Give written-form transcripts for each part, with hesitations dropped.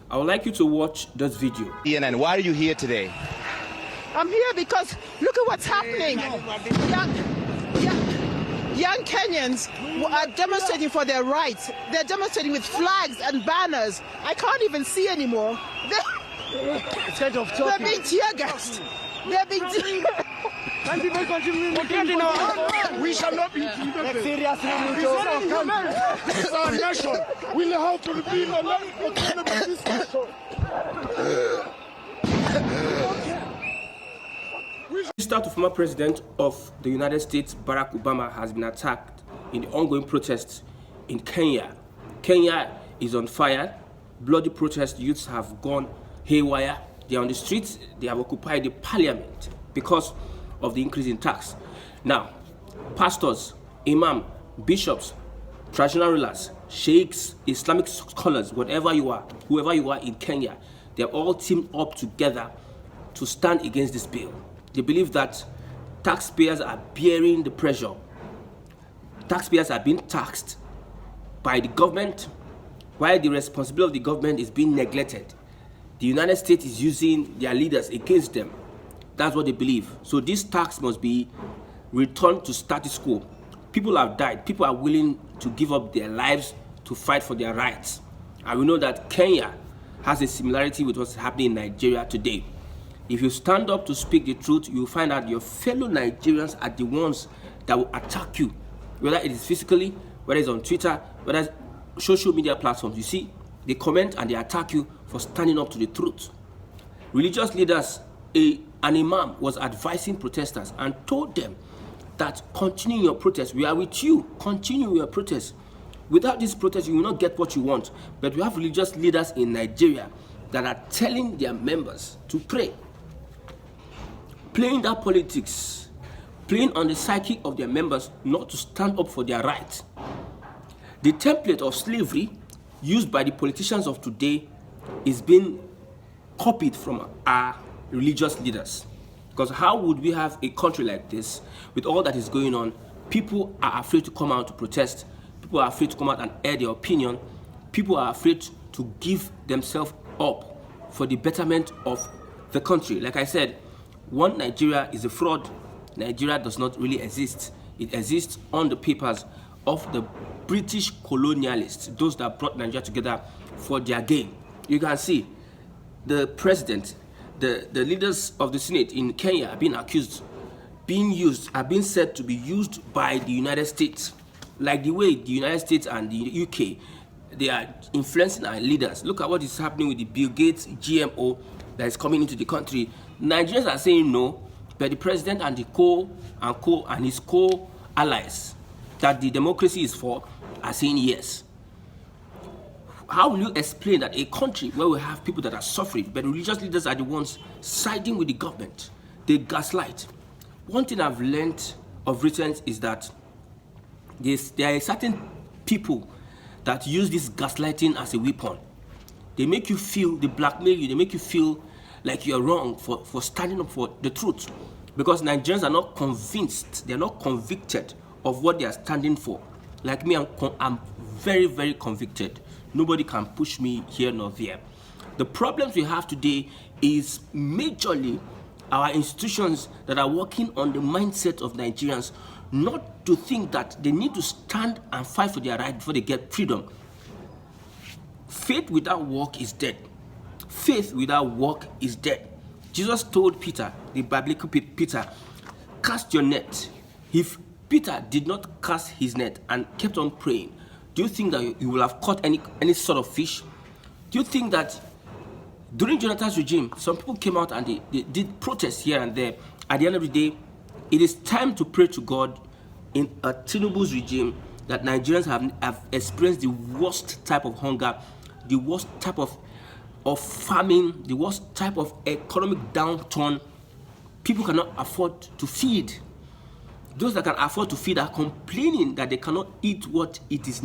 I would like you to watch this video. And why are you here today? I'm here because look at what's happening. Young Kenyans are demonstrating for their rights. They're demonstrating with flags and banners. I can't even see anymore. They're being tear gassed. They're being tear We shall not be intimidated. This is our nation. We have to be a Mr. to former President of the United States, Barack Obama, has been attacked in the ongoing protests in Kenya. Kenya is on fire. Bloody protest youths have gone haywire. They are on the streets. They have occupied the parliament because of the increase in tax. Now, pastors, imams, bishops, traditional rulers, sheikhs, Islamic scholars, whatever you are, whoever you are in Kenya, they are all teamed up together to stand against this bill. They believe that taxpayers are bearing the pressure. Taxpayers are being taxed by the government, while the responsibility of the government is being neglected. The United States is using their leaders against them. That's what they believe. So this tax must be returned to status quo. People have died. People are willing to give up their lives to fight for their rights. And we know that Kenya has a similarity with what's happening in Nigeria today. If you stand up to speak the truth, you'll find out your fellow Nigerians are the ones that will attack you, whether it is physically, whether it's on Twitter, whether it's social media platforms. You see, they comment and they attack you for standing up to the truth. Religious leaders, an imam was advising protesters and told them that continue your protest. We are with you. Continue your protest. Without this protest, you will not get what you want. But we have religious leaders in Nigeria that are telling their members to pray. Playing that politics, playing on the psyche of their members not to stand up for their rights. The template of slavery used by the politicians of today is being copied from our religious leaders. Because how would we have a country like this with all that is going on? People are afraid to come out to protest. People are afraid to come out and air their opinion. People are afraid to give themselves up for the betterment of the country. Like I said, one Nigeria is a fraud. Nigeria does not really exist. It exists on the papers of the British colonialists, those that brought Nigeria together for their gain. You can see the president, the leaders of the Senate in Kenya are being accused, are being said to be used by the United States. Like the way the United States and the UK, they are influencing our leaders. Look at what is happening with the Bill Gates GMO that is coming into the country. Nigerians are saying no, but the president and his co-allies that the democracy is for are saying yes. How will you explain that a country where we have people that are suffering, but religious leaders are the ones siding with the government? They gaslight. One thing I've learned of recent is that there are certain people that use this gaslighting as a weapon. They make you feel, they blackmail you, they make you feel like you're wrong for standing up for the truth. Because Nigerians are not convinced, they're not convicted of what they are standing for. Like me, I'm very, very convicted. Nobody can push me here nor there. The problems we have today is majorly our institutions that are working on the mindset of Nigerians not to think that they need to stand and fight for their right before they get freedom. Faith without work is dead. Faith without work is dead. Jesus told Peter, the biblical Peter, cast your net. If Peter did not cast his net and kept on praying, do you think that you will have caught any sort of fish? Do you think that during Jonathan's regime, some people came out and they did protests here and there? At the end of the day, it is time to pray to God in a Tinubu's regime that Nigerians have experienced the worst type of hunger, the worst type of famine, the worst type of economic downturn. People cannot afford to feed. Those that can afford to feed are complaining that they cannot eat what it is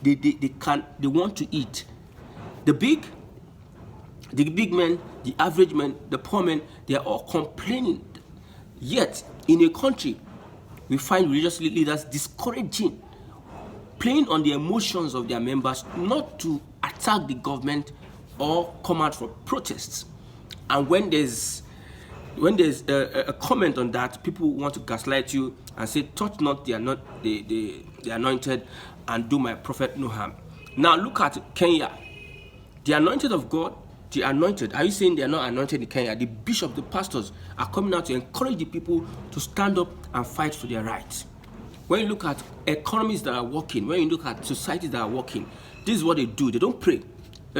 they want to eat. The big men, the average men, the poor men, they are all complaining. Yet in a country, we find religious leaders discouraging, playing on the emotions of their members, not to attack the government, or come out for protests. And when there's a comment on that, people want to gaslight you and say, touch not the anointed, and do my prophet no harm. Now look at Kenya. The anointed of God, the anointed, are you saying they are not anointed in Kenya? The bishop, the pastors are coming out to encourage the people to stand up and fight for their rights. When you look at economies that are working, when you look at societies that are working, this is what they do. They don't pray.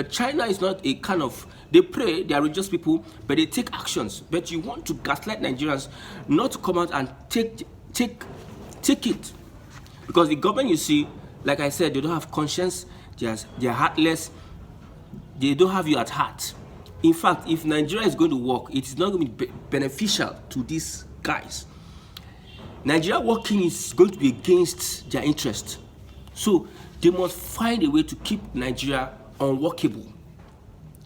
China is not a kind of, they pray, they are religious people, but they take actions. But you want to gaslight Nigerians not to come out and take it. Because the government, you see, like I said, they don't have conscience, they are heartless, they don't have you at heart. In fact, if Nigeria is going to work, it is not going to be beneficial to these guys. Nigeria working is going to be against their interest. So they must find a way to keep Nigeria unworkable.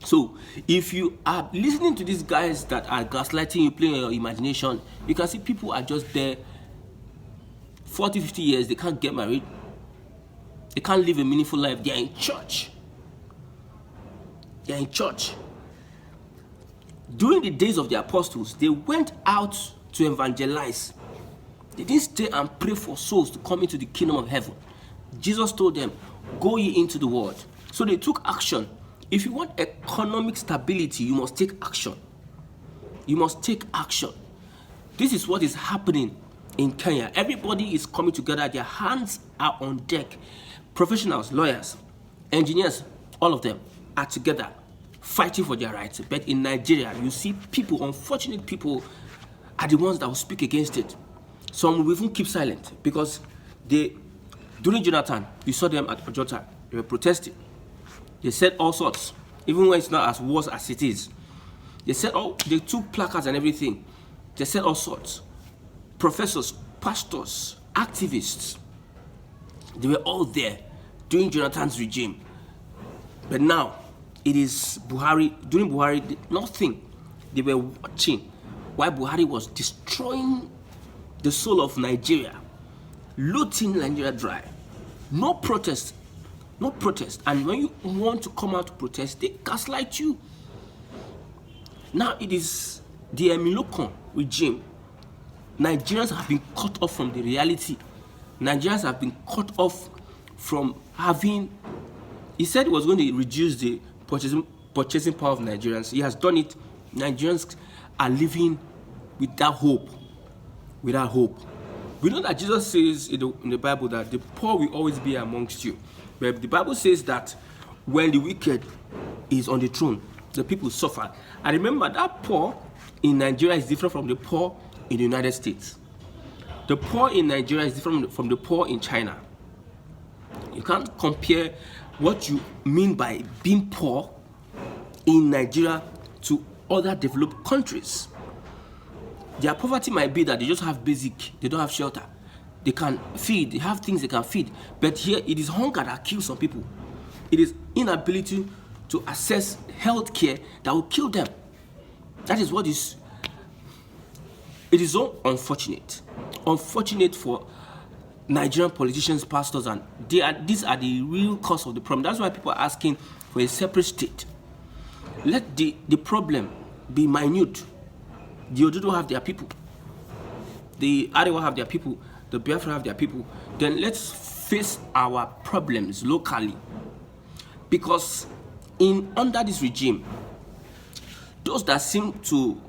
So if you are listening to these guys that are gaslighting you, playing on your imagination, you can see people are just there 40, 50 years, they can't get married, they can't live a meaningful life, they are in church. They are in church. During the days of the apostles, they went out to evangelize. They didn't stay and pray for souls to come into the kingdom of heaven. Jesus told them, go ye into the world. So they took action. If you want economic stability, you must take action. You must take action. This is what is happening in Kenya. Everybody is coming together. Their hands are on deck. Professionals, lawyers, engineers, all of them are together fighting for their rights. But in Nigeria, you see people, unfortunate people, are the ones that will speak against it. Some will even keep silent because during Jonathan, you saw them at Ojota, they were protesting. They said all sorts, even when it's not as worse as it is. They said, they took placards and everything. They said all sorts. Professors, pastors, activists, they were all there during Jonathan's regime. But now, it is Buhari. During Buhari, nothing. They were watching while Buhari was destroying the soul of Nigeria, looting Nigeria dry. No protest. No protest. And when you want to come out to protest, they gaslight you. Now it is the Emilokon regime. Nigerians have been cut off from the reality. Nigerians have been cut off from having... He said he was going to reduce the purchasing power of Nigerians. He has done it. Nigerians are living without hope. Without hope. We know that Jesus says in the Bible that the poor will always be amongst you. But the Bible says that when the wicked is on the throne, the people suffer. And remember, that poor in Nigeria is different from the poor in the United States. The poor in Nigeria is different from the poor in China. You can't compare what you mean by being poor in Nigeria to other developed countries. Their poverty might be that they just have basic, they don't have shelter. They can feed, they have things they can feed. But here, it is hunger that kills some people. It is inability to access health care that will kill them. That is what is... It is so unfortunate. Unfortunate for Nigerian politicians, pastors, and these are the real cause of the problem. That's why people are asking for a separate state. Let the problem be minute. The Odudu have their people. The Arewa have their people. The Biafra have their people. Then let's face our problems locally. Because under this regime, those that seem to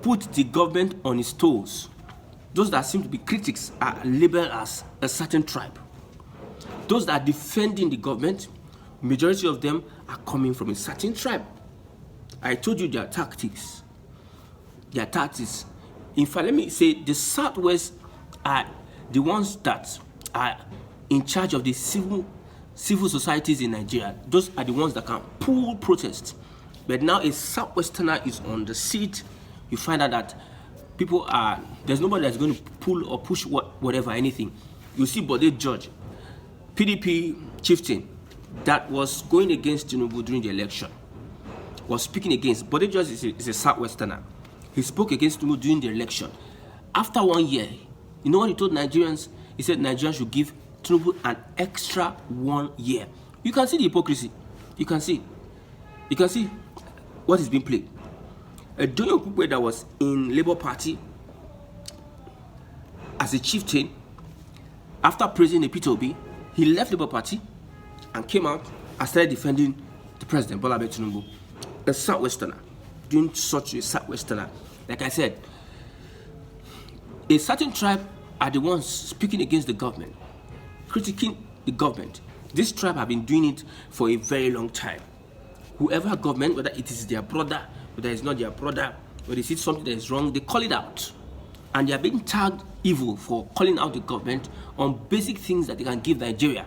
put the government on its toes, those that seem to be critics, are labeled as a certain tribe. Those that are defending the government, majority of them are coming from a certain tribe. I told you their tactics. Their tactics. In fact, let me say the Southwest are the ones that are in charge of the civil societies in Nigeria. Those are the ones that can pull protests. But now a Southwesterner is on the seat. You find out that there's nobody that's going to pull or push whatever, anything. You see Bode George, PDP chieftain, that was going against Tinubu during the election, was speaking against. Bode George is a Southwesterner. He spoke against Tinubu during the election. After 1 year, you know what he told Nigerians? He said Nigerians should give Tinubu an extra 1 year. You can see the hypocrisy. You can see. You can see what is being played. A Donyo Kukwe that was in Labour Party as a chieftain, after praising the Peter Obi, he left Labour Party and came out and started defending the president, Bola Ahmed Tinubu, a Southwesterner, doing such a Southwesterner. Like I said, a certain tribe are the ones speaking against the government, critiquing the government. This tribe have been doing it for a very long time. Whoever government, whether it is their brother, whether it's not their brother, or they see something that is wrong, they call it out. And they are being tagged evil for calling out the government on basic things that they can give Nigeria.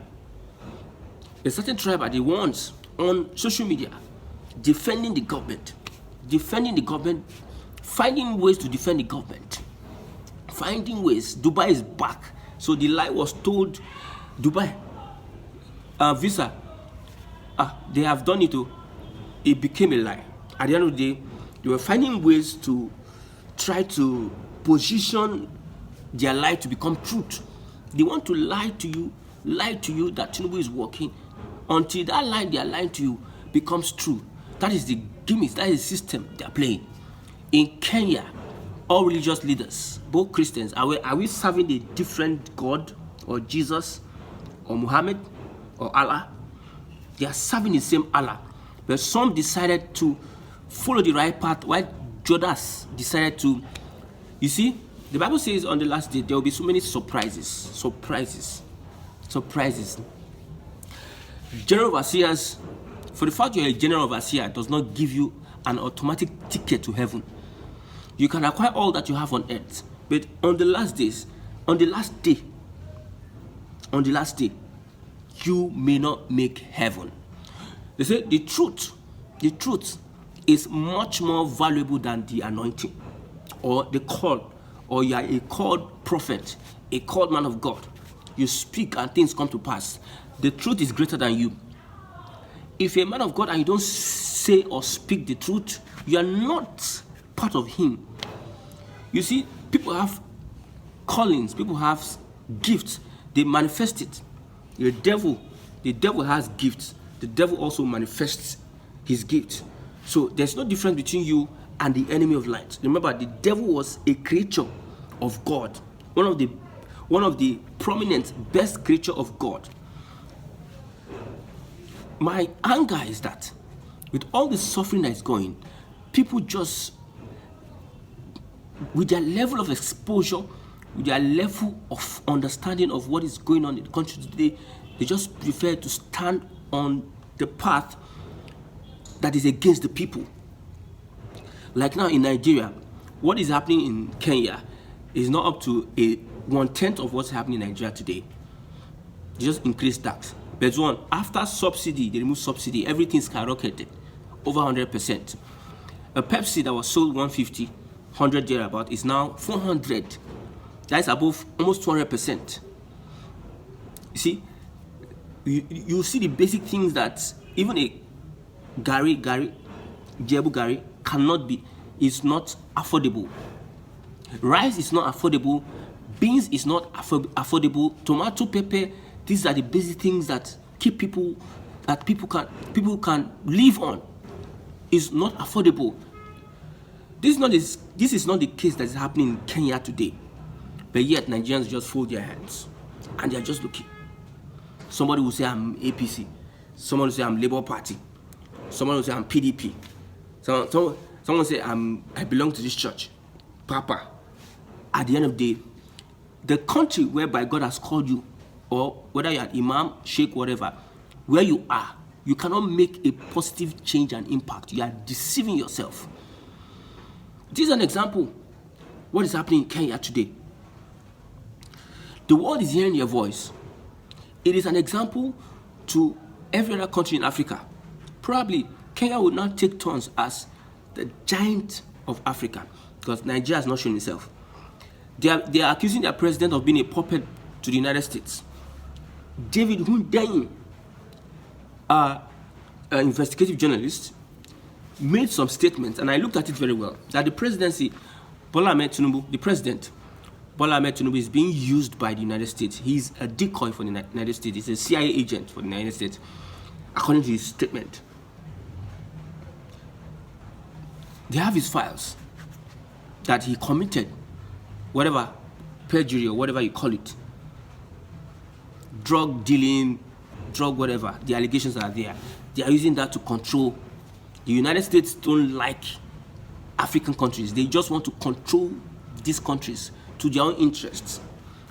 A certain tribe are the ones on social media defending the government, finding ways to defend the government, finding ways. Dubai is back. So the lie was told, Dubai, visa, they have done it. It became a lie. At the end of the day, they were finding ways to try to position their lie to become truth. They want to lie to you that Tinubu is working until that lie they are lying to you becomes true. That is the gimmick, that is the system they are playing. In Kenya, all religious leaders, both Christians, are we serving a different God or Jesus or Muhammad or Allah? They are serving the same Allah. But some decided to follow the right path while Judas decided to. You see, the Bible says on the last day there will be so many surprises. General overseers, for the fact you're a general overseer does not give you an automatic ticket to heaven. You can acquire all that you have on earth, but on the last day, you may not make heaven. They say the truth is much more valuable than the anointing or the call, or you are a called prophet, a called man of God. You speak and things come to pass. The truth is greater than you. If you're a man of God and you don't say or speak the truth, you are not part of him. You see, people have callings, people have gifts, they manifest it. The devil has gifts. The devil also manifests his gift. So there's no difference between you and the enemy of light. Remember, the devil was a creature of God, one of the prominent best creature of God. My anger is that with all the suffering that is going, people just, with their level of exposure, with their level of understanding of what is going on in the country today, they just prefer to stand on the path that is against the people. Like now in Nigeria, what is happening in Kenya is not up to a 1/10 of what's happening in Nigeria today. They just increased tax. But one, after subsidy, they removed subsidy, everything skyrocketed over 100%. A Pepsi that was sold 150, 100 thereabout is now 400. That is above almost 200%. You see, you see the basic things that even a Jebu Gary cannot be, is not affordable. Rice is not affordable. Beans is not affordable. Tomato, pepper, these are the basic things that keep people can live on. Is not affordable. This is not the case that is happening in Kenya today. But yet Nigerians just fold their hands and they are just looking. Somebody will say I'm APC. Someone will say I'm Labour Party. Someone will say I'm PDP. Someone will say I belong to this church. Papa, at the end of the day, the country whereby God has called you, or whether you're an imam, sheikh, whatever, where you are, you cannot make a positive change and impact. You are deceiving yourself. This is an example. What is happening in Kenya today? The world is hearing your voice. It is an example to every other country in Africa. Probably Kenya will now take turns as the giant of Africa because Nigeria has not shown itself. They are accusing their president of being a puppet to the United States. David Hundeyin, an investigative journalist, made some statements, and I looked at it very well, that the presidency, Bola Ahmed Tinubu, the president, Bola Ahmed Tinubu is being used by the United States. He's a decoy for the United States. He's a CIA agent for the United States, according to his statement. They have his files that he committed, whatever, perjury or whatever you call it, drug dealing, drug whatever, the allegations are there. They are using that to control. The United States don't like African countries. They just want to control these countries to their own interests.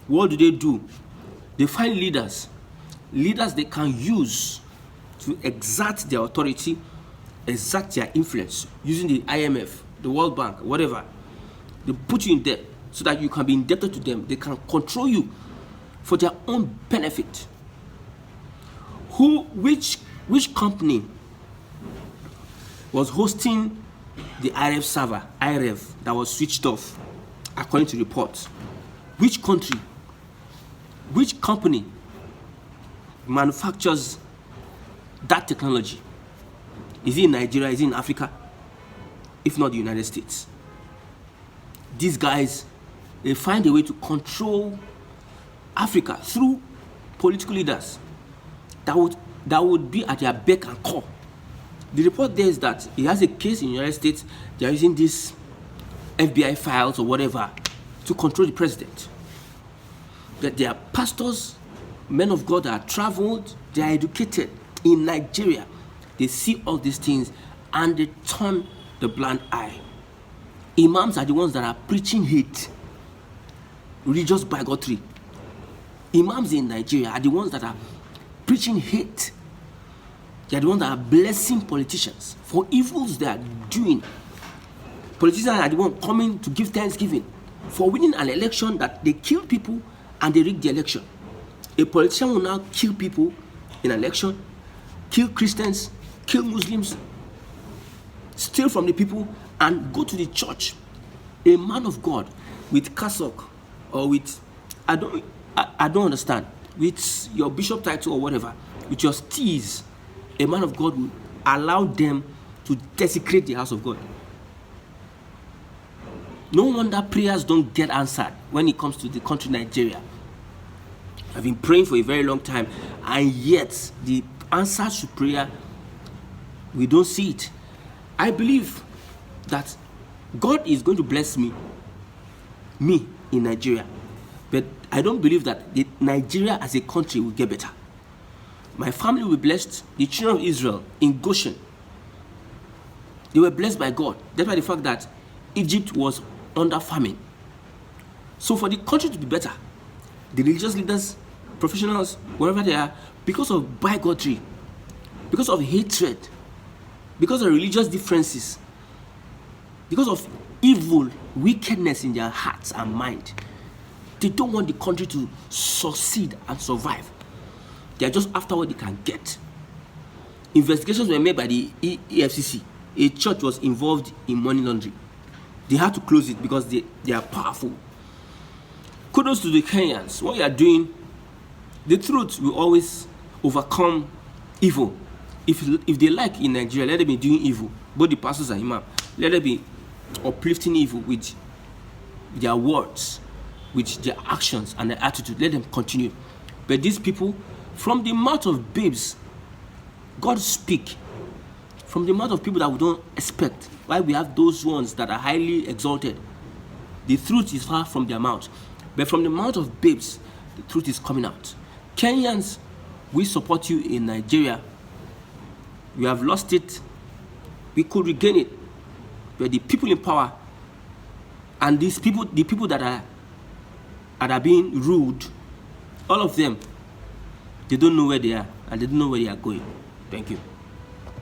What do? They find leaders they can use to exert their authority, exert their influence, using the IMF, the World Bank, whatever. They put you in debt so that you can be indebted to them. They can control you for their own benefit. Which company was hosting the IRF server, IRF, that was switched off, according to reports? Which country, which company manufactures that technology? Is it in Nigeria? Is it in Africa? If not the United States. These guys, they find a way to control Africa through political leaders that would be at their beck and call. The report there is that he has a case in the United States. They are using these FBI files or whatever to control the president. That they are pastors, men of God that are traveled, they are educated in Nigeria. They see all these things and they turn the blind eye. Imams are the ones that are preaching hate, religious bigotry. Imams in Nigeria are the ones that are preaching hate. They are the ones that are blessing politicians for evils they are doing. Politicians are the ones coming to give thanksgiving for winning an election that they kill people and they rig the election. A politician will now kill people in an election, kill Christians, kill Muslims, steal from the people, and go to the church. A man of God with cassock or with, I don't understand, with your bishop title or whatever, with your steeds, a man of God will allow them to desecrate the house of God. No wonder prayers don't get answered when it comes to the country Nigeria. I've been praying for a very long time, and yet the answers to prayer, we don't see it. I believe that God is going to bless me in Nigeria, but I don't believe that Nigeria as a country will get better. My family will be blessed. The children of Israel in Goshen, they were blessed by God. That's why the fact that Egypt was under famine. So for the country to be better, the religious leaders, professionals, wherever they are, because of bigotry, because of hatred, because of religious differences, because of evil, wickedness in their hearts and mind, they don't want the country to succeed and survive. They are just after what they can get. Investigations were made by the EFCC. A church was involved in money laundering. They had to close it because they are powerful. Kudos to the Kenyans. What you are doing, the truth will always overcome evil. If they like in Nigeria, let them be doing evil. Both the pastors and imams, let them be uplifting evil with their words, with their actions and their attitude. Let them continue. But these people, from the mouth of babes, God speak. From the mouth of people that we don't expect. Why we have those ones that are highly exalted. The truth is far from their mouth. But from the mouth of babes, the truth is coming out. Kenyans, we support you in Nigeria. We have lost it. We could regain it. But the people in power and these people, the people that are being ruled, all of them, they don't know where they are and they don't know where they are going. Thank you.